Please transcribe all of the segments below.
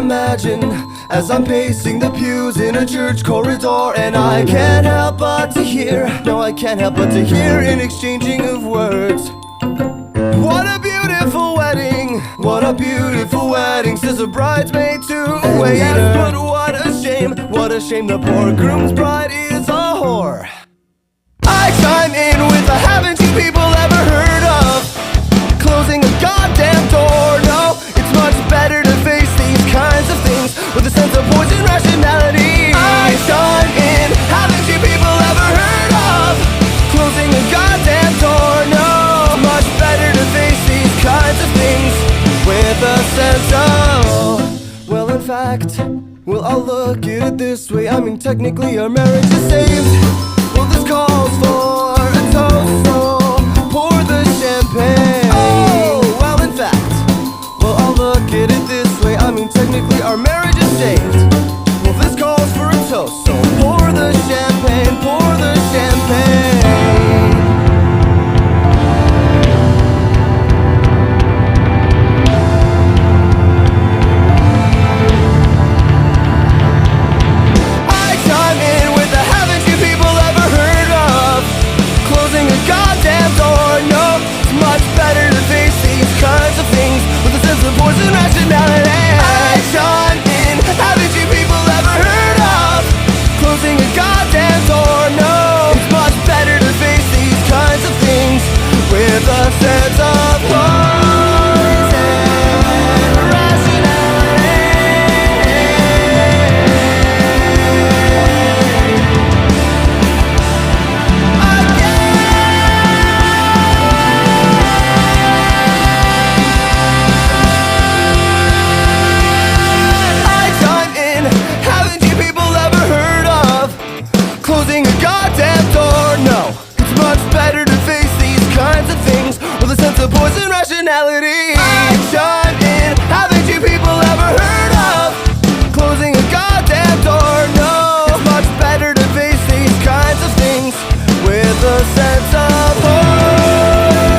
imagine as I'm pacing the pews in a church corridor, and I can't help but to hear, no, I can't help but to hear an exchanging of words. What a beautiful wedding, what a beautiful wedding, says a bridesmaid to a waiter. Yes, but what a shame the poor groom's bride is a whore. I chime in with a haven't you people ever heard of closing a goddamn door? No, it's much better to face these kinds of things with a sense of poison rationality. I chime in, haven't you people ever heard of closing a goddamn door? No, it's much better to face these kinds of things with a sense of, well, in fact, well, I'll look at it this way. I mean, technically our marriage is saved. Well, this calls for a toast, so pour the champagne. Oh, well, in fact, well, I'll look at it this way. I mean, technically our marriage is saved. Well, this calls for a toast, so pour the champagne, pour the champagne. I chime in with the haven't you people ever heard of closing a goddamn door? No, it's much better to face these kinds of things with a sense of poison rationality. I chime in, haven't you people ever heard of closing a goddamn door? No, it's much better to face these kinds of things with a sense of poison rationality. Closing a goddamn door, no, it's much better to face these kinds of things with a sense of poison rationality. I chime in, haven't you people ever heard of closing a goddamn door? No, it's much better to face these kinds of things with a sense of poison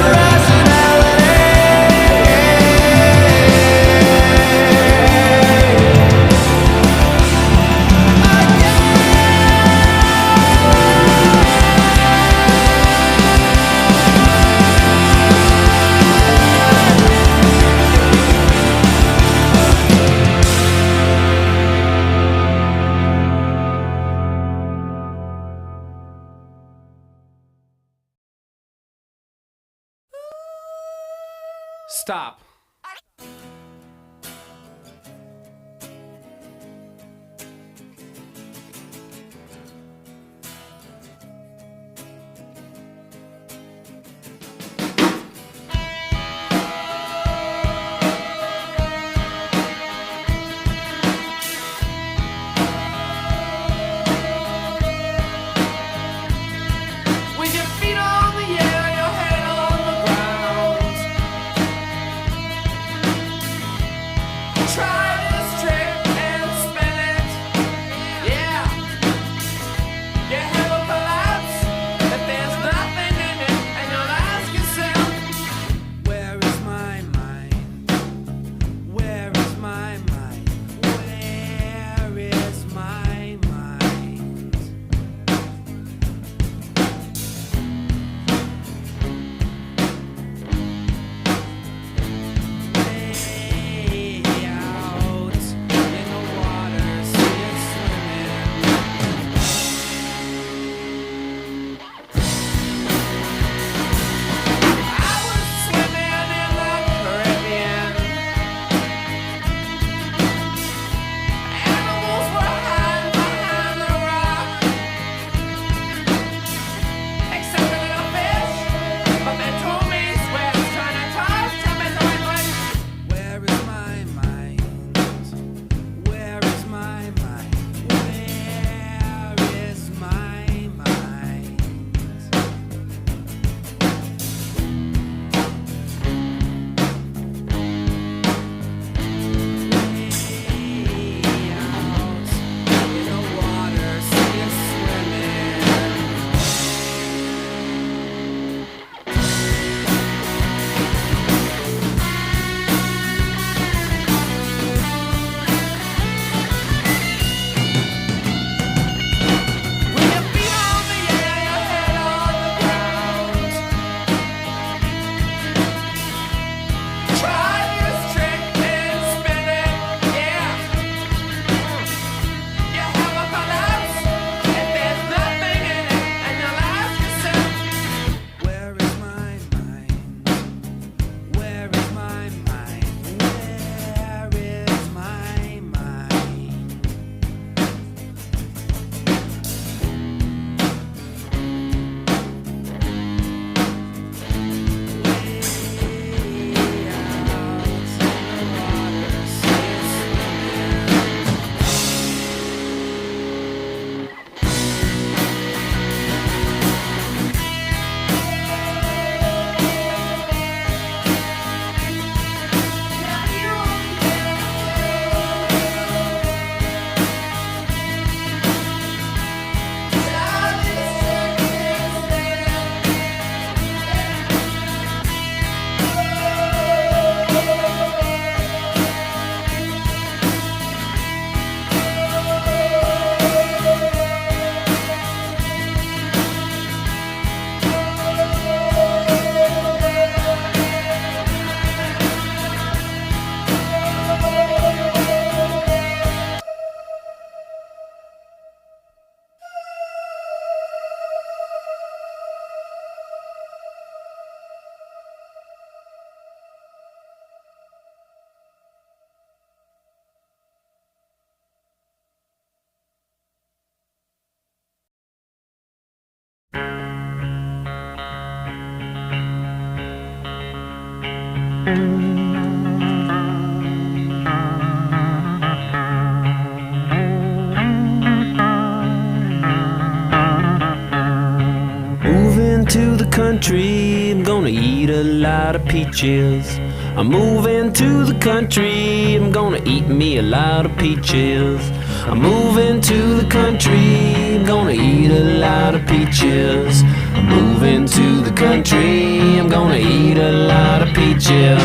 rationality. Stop. With your feet on the air, your head on the ground. Moving to the country, I'm gonna eat a lot of peaches. I'm moving to the country, I'm gonna eat me a lot of peaches. I'm moving to the country, I'm gonna eat a lot of peaches. I'm moving to the country, I'm gonna eat a lot of peaches.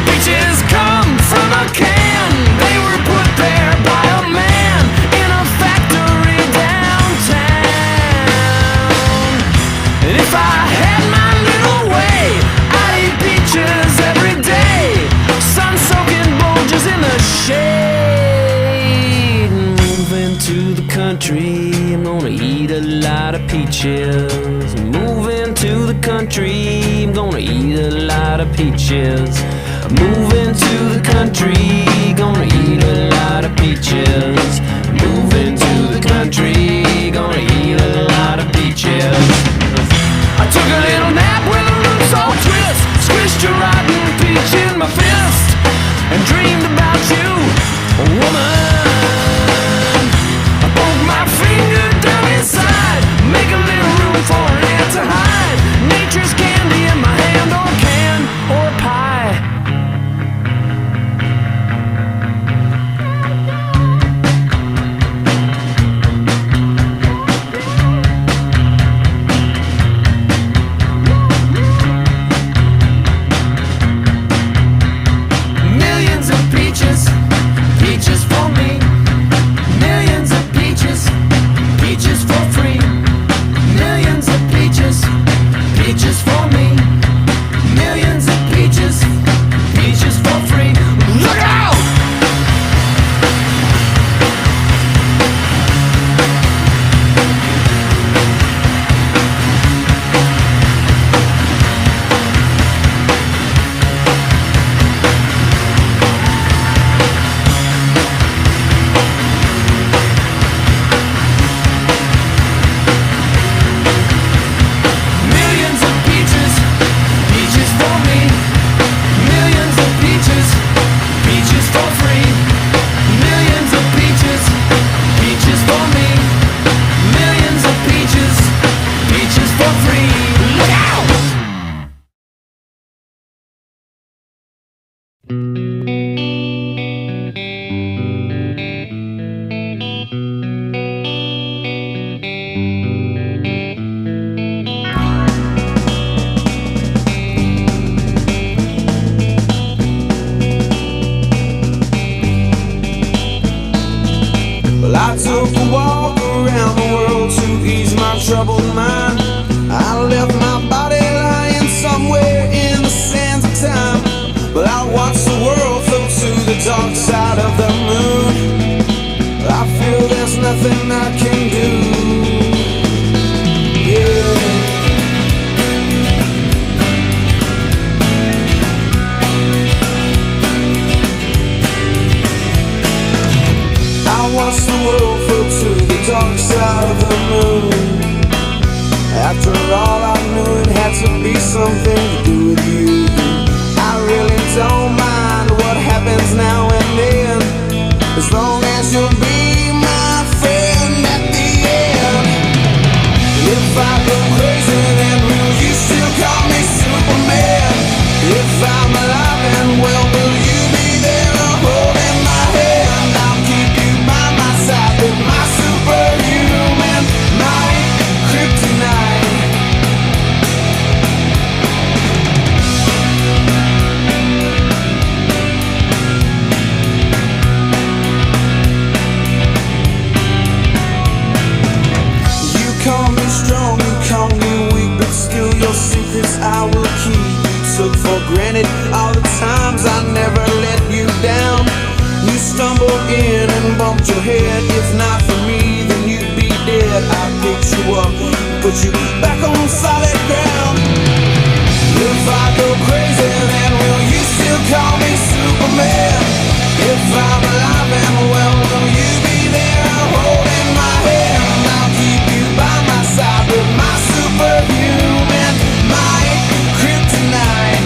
Peaches come from a can, they were put there by a man in a factory downtown. And if I had my little way, I'd eat peaches every day, sun-soaking bulges in the shade. Moving to the country, I'm gonna eat a lot of peaches. Moving to the country, I'm gonna eat a lot of peaches. Moving to the country, gonna eat a lot of peaches. Moving to the country, gonna eat a lot of peaches. I took a little nap with the roots all twist, squished a rotten peach in my fist, and dreamed about you, a woman. I poke my finger down inside, make a little room for an ant to hide. Nature's candy in my hand, or can, or pie. Millions of peaches, peaches for me. Millions of peaches, peaches for free. Millions of peaches, peaches for me. Millions of peaches, peaches for free. Look out! Millions of peaches, peaches for me. Millions of peaches, peaches for free. Millions of peaches, peaches for me. Millions of peaches, peaches for free. Look out! Well, I took a walk around the world to ease my troubled mind. I left my body lying somewhere in the sands of time. But I watched the world float to the dark side of the moon. I feel there's nothing I can do. Yeah. I watched the world float to the dark side of the moon. After all, I knew it had to be something to do with you. I really don't mind what happens now and then, as long as you'll be my friend at the end. If I go crazy, then will you still call me Superman? If I'm alive and well, will you be there holding my hand? I'll keep you by my side with my superhuman might, Kryptonite. You call me strong, you call me weak, but still your secrets I will keep. You took for granted all the times I never let you down. You stumbled in and bumped your head. If not for me, then you'd be dead. I picked you up, put you back on solid ground. If I go crazy, then will you still call me Superman? If I'm alive and well, will you be there holding my hand? I'll keep you by my side with my superhuman might, Kryptonite.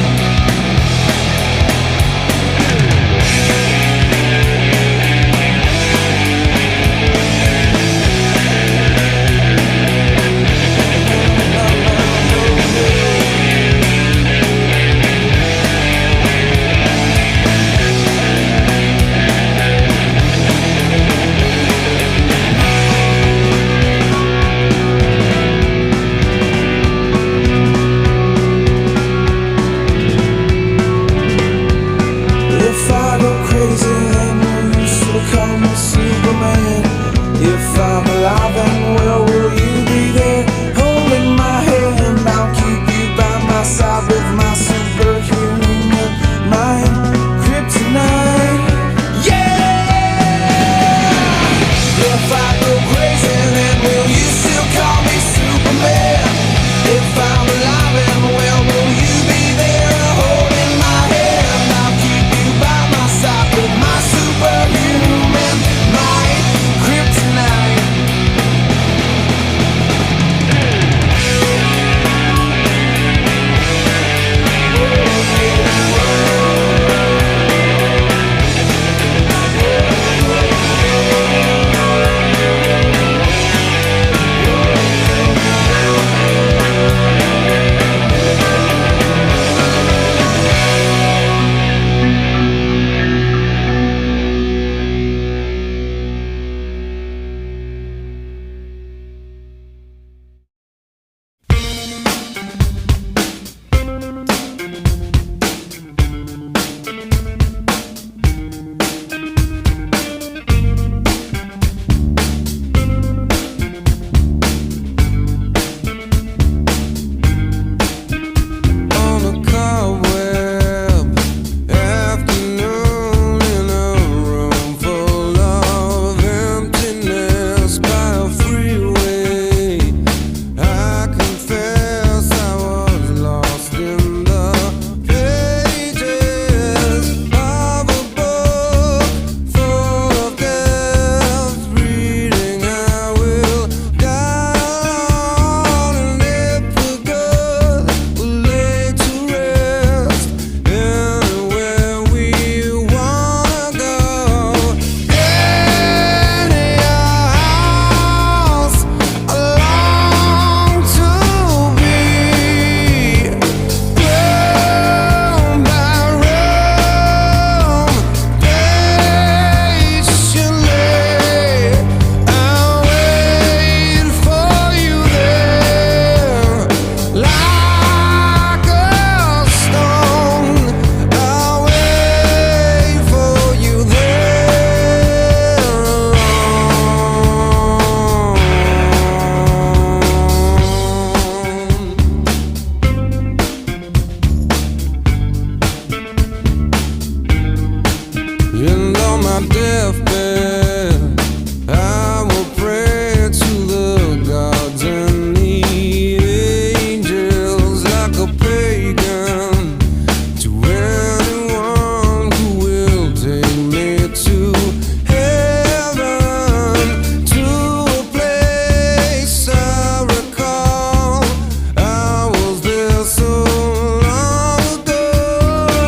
my deathbed, I will pray to the gods and the angels like a pagan, to anyone who will take me to heaven, to a place I recall. I was there so long ago.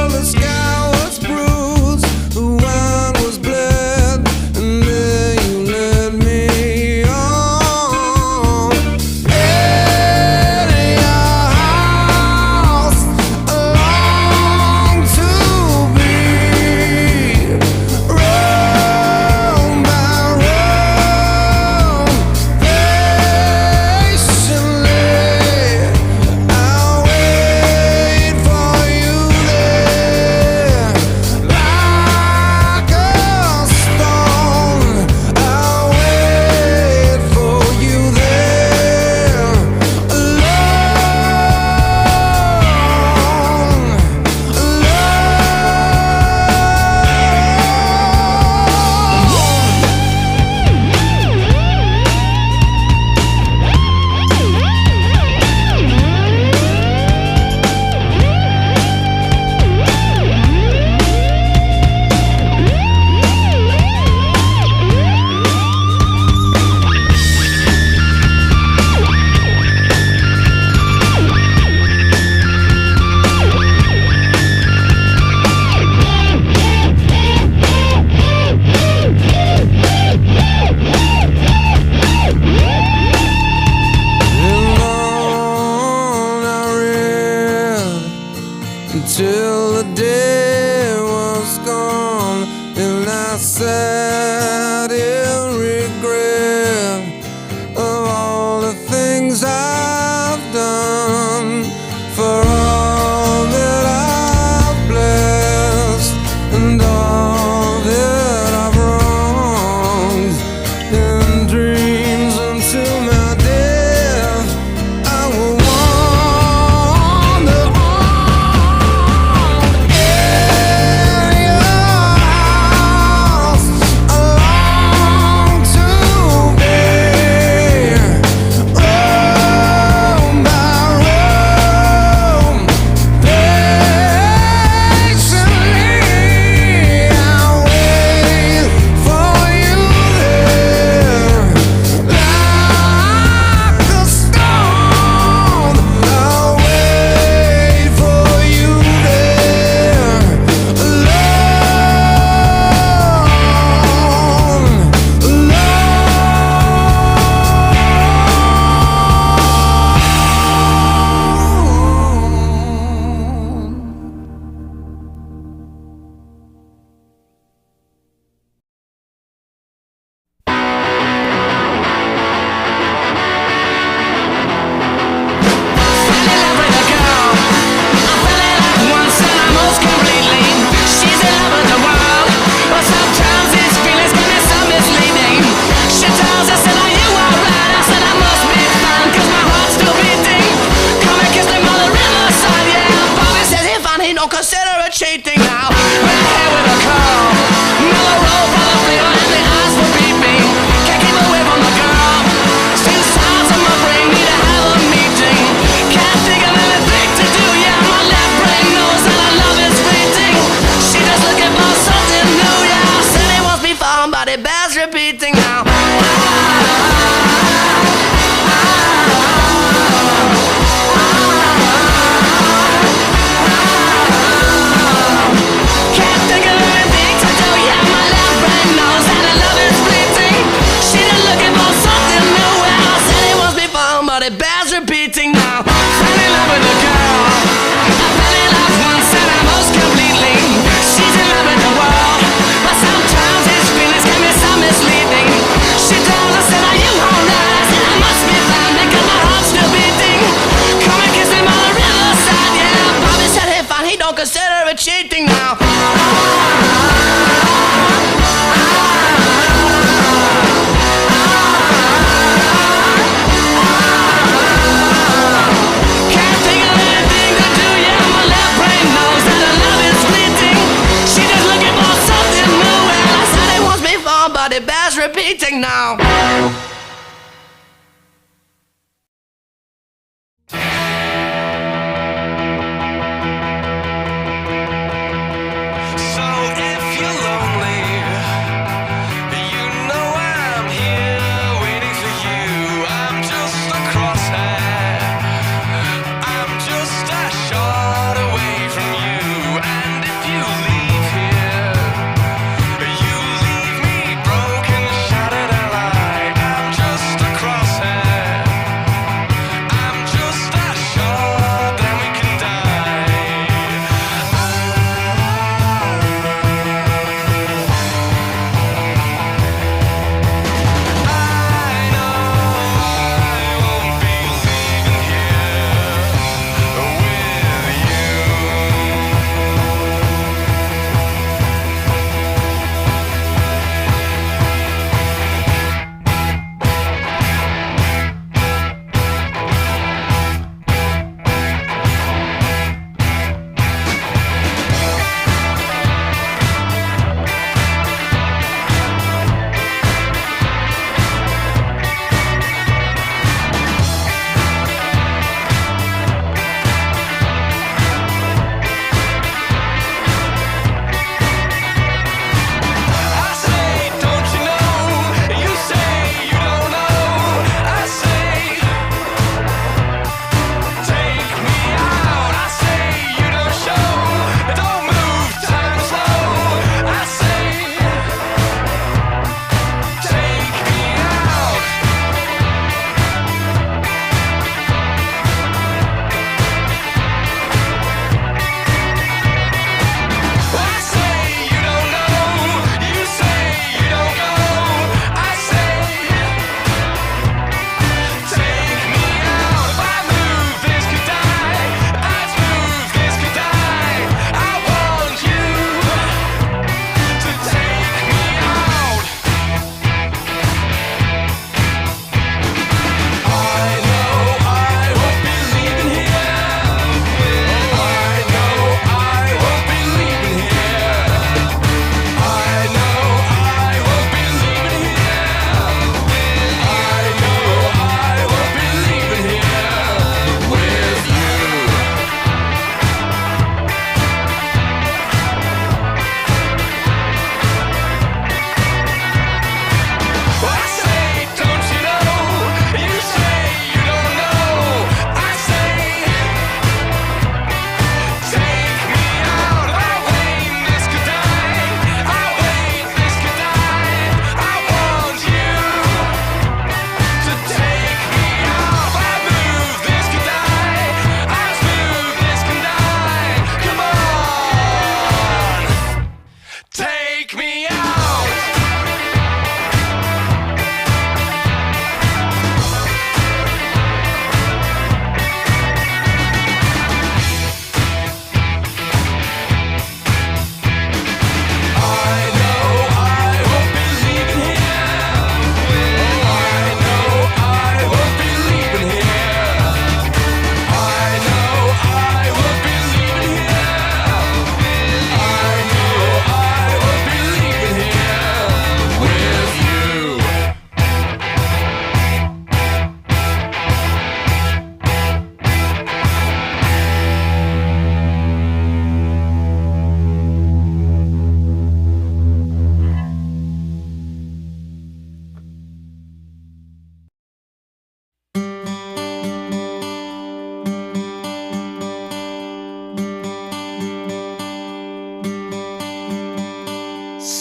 The sky was bruised, the wine was bled, and there you led me on. In your house, I long to be, room by room, patiently I'll wait for you there, like a stone. I'll wait for you there, until the day was gone, and I sat in regret of all the things I've done, for all that I've blessed and all that I've wronged. In dreams until my death, I will wander on. In your house, I long to be, room by room, patiently I'll wait for you there, like a stone. I'll wait for you there, don't consider it cheating now. Red hair with a curl, mellow roll for the flavor, and the eyes will beat me. Can't keep away from the girl. Two sides of my brain need to have a meeting. Can't think of anything to do. Yeah, my left brain knows that our love is fleeting. She just looking for something new. Yeah, said it won't be found, but it bears repeating now. Can't think of anything to do. Yeah, my left brain knows that our love is fleeting. She just looking for something new. Well, I said it must be fun, but it bears repeating now. Fell in love with a girl. I fell in love once and I most completely. She's in love with the world, but sometimes his feelings can be so misleading. She tells us that are you alright? I said I must be fine because my heart's still beating. Come and kiss him on the riverside. Yeah, Bobby said he fine, he don't consider it cheating now. Can't think of anything to do. Yeah, my left brain knows that our love is fleeting. She just looking for something new. Well, I said repeating now.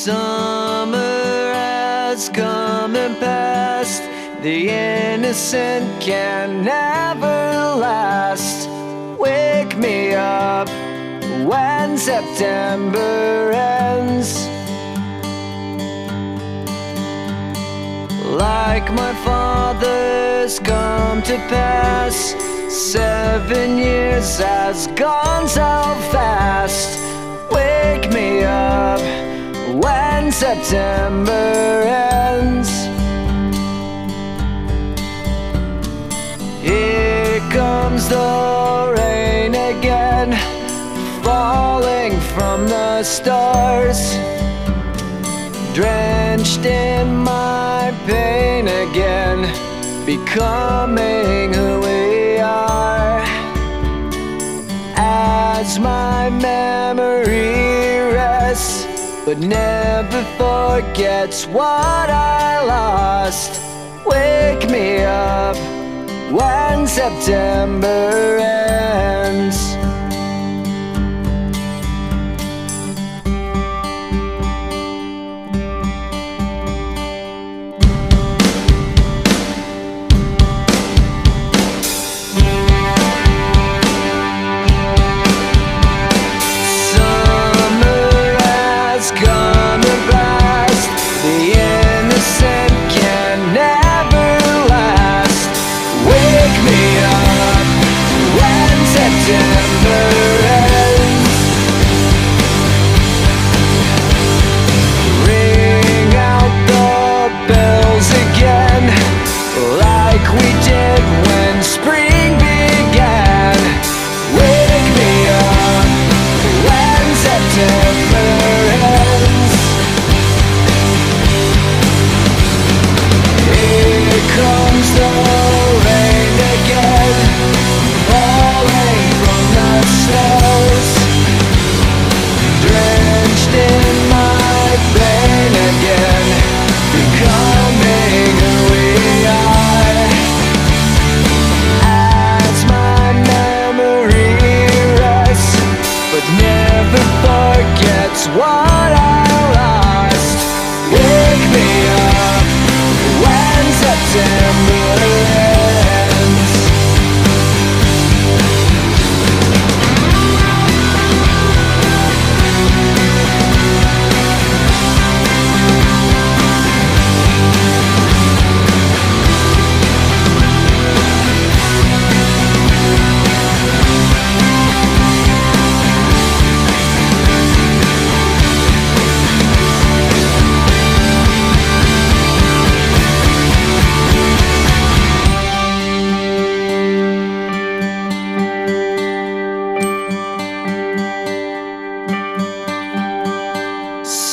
Summer has come and passed. The innocent can never last. Wake me up when September ends. Like my father's come to pass, 7 years has gone so fast. Wake me up when September ends. Here comes the rain again, falling from the stars. drenched in my pain again, becoming who we are. As my memory rests, but never forgets what I lost. Wake me up when September ends.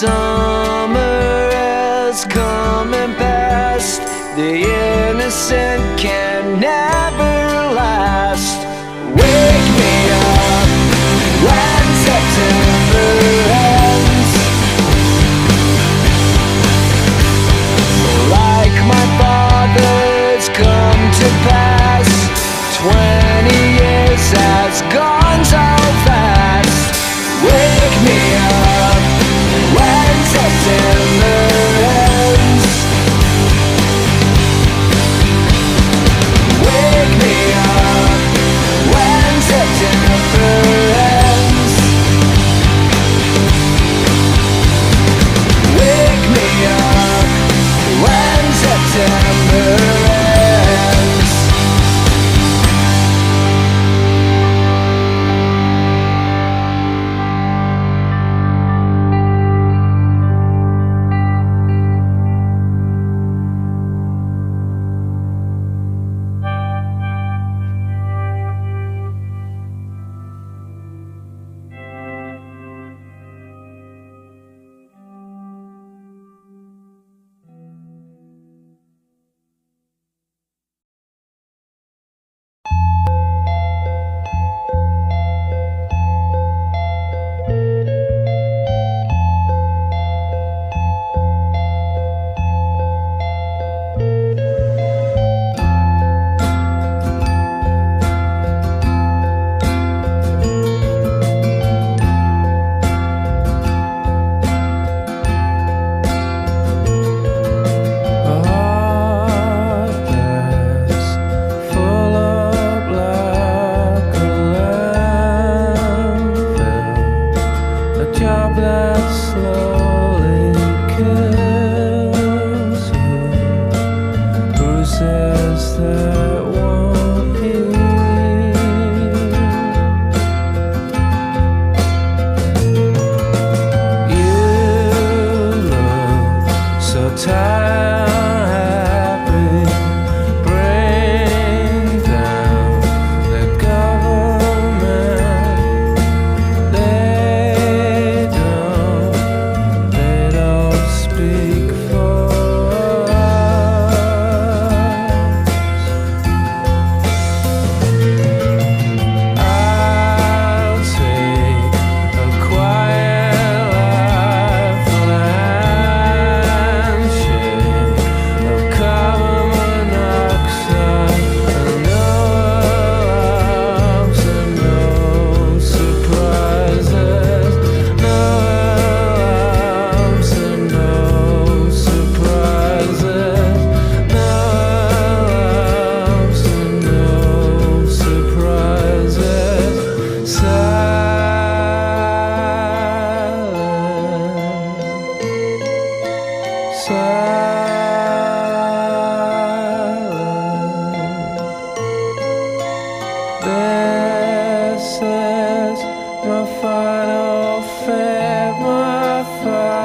Summer has come and passed. The innocent can never last. Wake me up when September ends. Like my father's come to pass. 20 years has gone so fast. Wake me up when September ends. Wake me up when September ends. Wake me up when September ends. Speak. far.